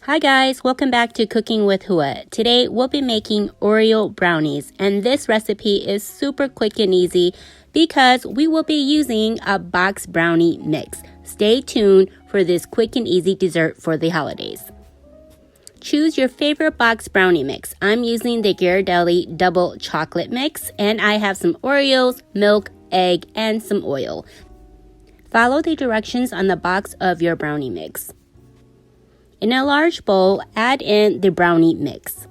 Hi guys, welcome back to Cooking with Hua. Today we'll be making Oreo brownies, and this recipe is super quick and easy because we will be using a box brownie mix. Stay tuned for this quick and easy dessert for the holidays. Choose your favorite box brownie mix. I'm using the Ghirardelli double chocolate mix, and I have some Oreos, milk, egg, and some oil. Follow the directions on the box of your brownie mix. In a large bowl, add in the brownie mix.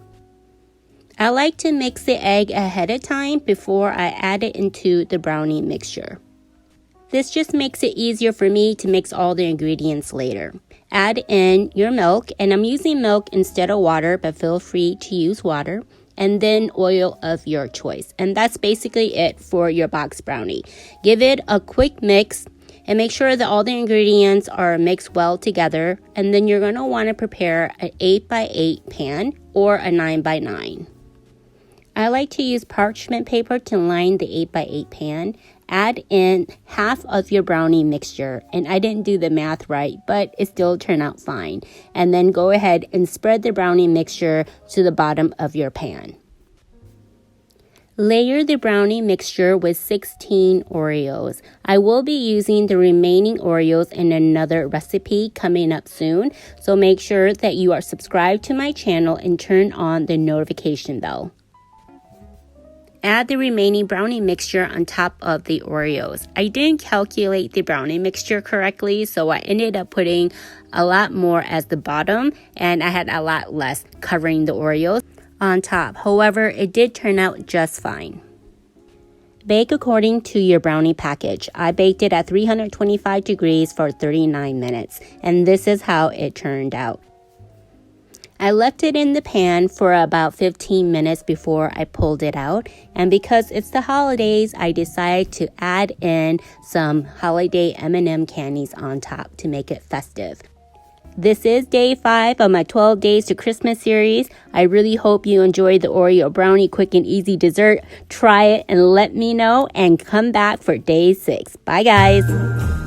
I like to mix the egg ahead of time before I add it into the brownie mixture. This just makes it easier for me to mix all the ingredients later. Add in your milk, and I'm using milk instead of water, but feel free to use water, and then oil of your choice. And that's basically it for your box brownie. Give it a quick mix. And make sure that all the ingredients are mixed well together. And then you're going to want to prepare an 8x8 pan or a 9x9. I like to use parchment paper to line the 8x8 pan. Add in half of your brownie mixture. And I didn't do the math right, but it still turned out fine. And then go ahead and spread the brownie mixture to the bottom of your pan. Layer the brownie mixture with 16 Oreos. I will be using the remaining Oreos in another recipe coming up soon, so make sure that you are subscribed to my channel and turn on the notification bell. Add the remaining brownie mixture on top of the Oreos. I didn't calculate the brownie mixture correctly, so I ended up putting a lot more as the bottom, and I had a lot less covering the Oreos on top. However, it did turn out just fine. Bake according to your brownie package. I baked it at 325 degrees for 39 minutes, and this is how it turned out. I left it in the pan for about 15 minutes before I pulled it out, and because it's the holidays, I decided to add in some holiday M&M candies on top to make it festive. This is day 5 of my 12 Days to Christmas series. I really hope you enjoyed the Oreo Brownie quick and easy dessert. Try it and let me know, and come back for day 6. Bye guys.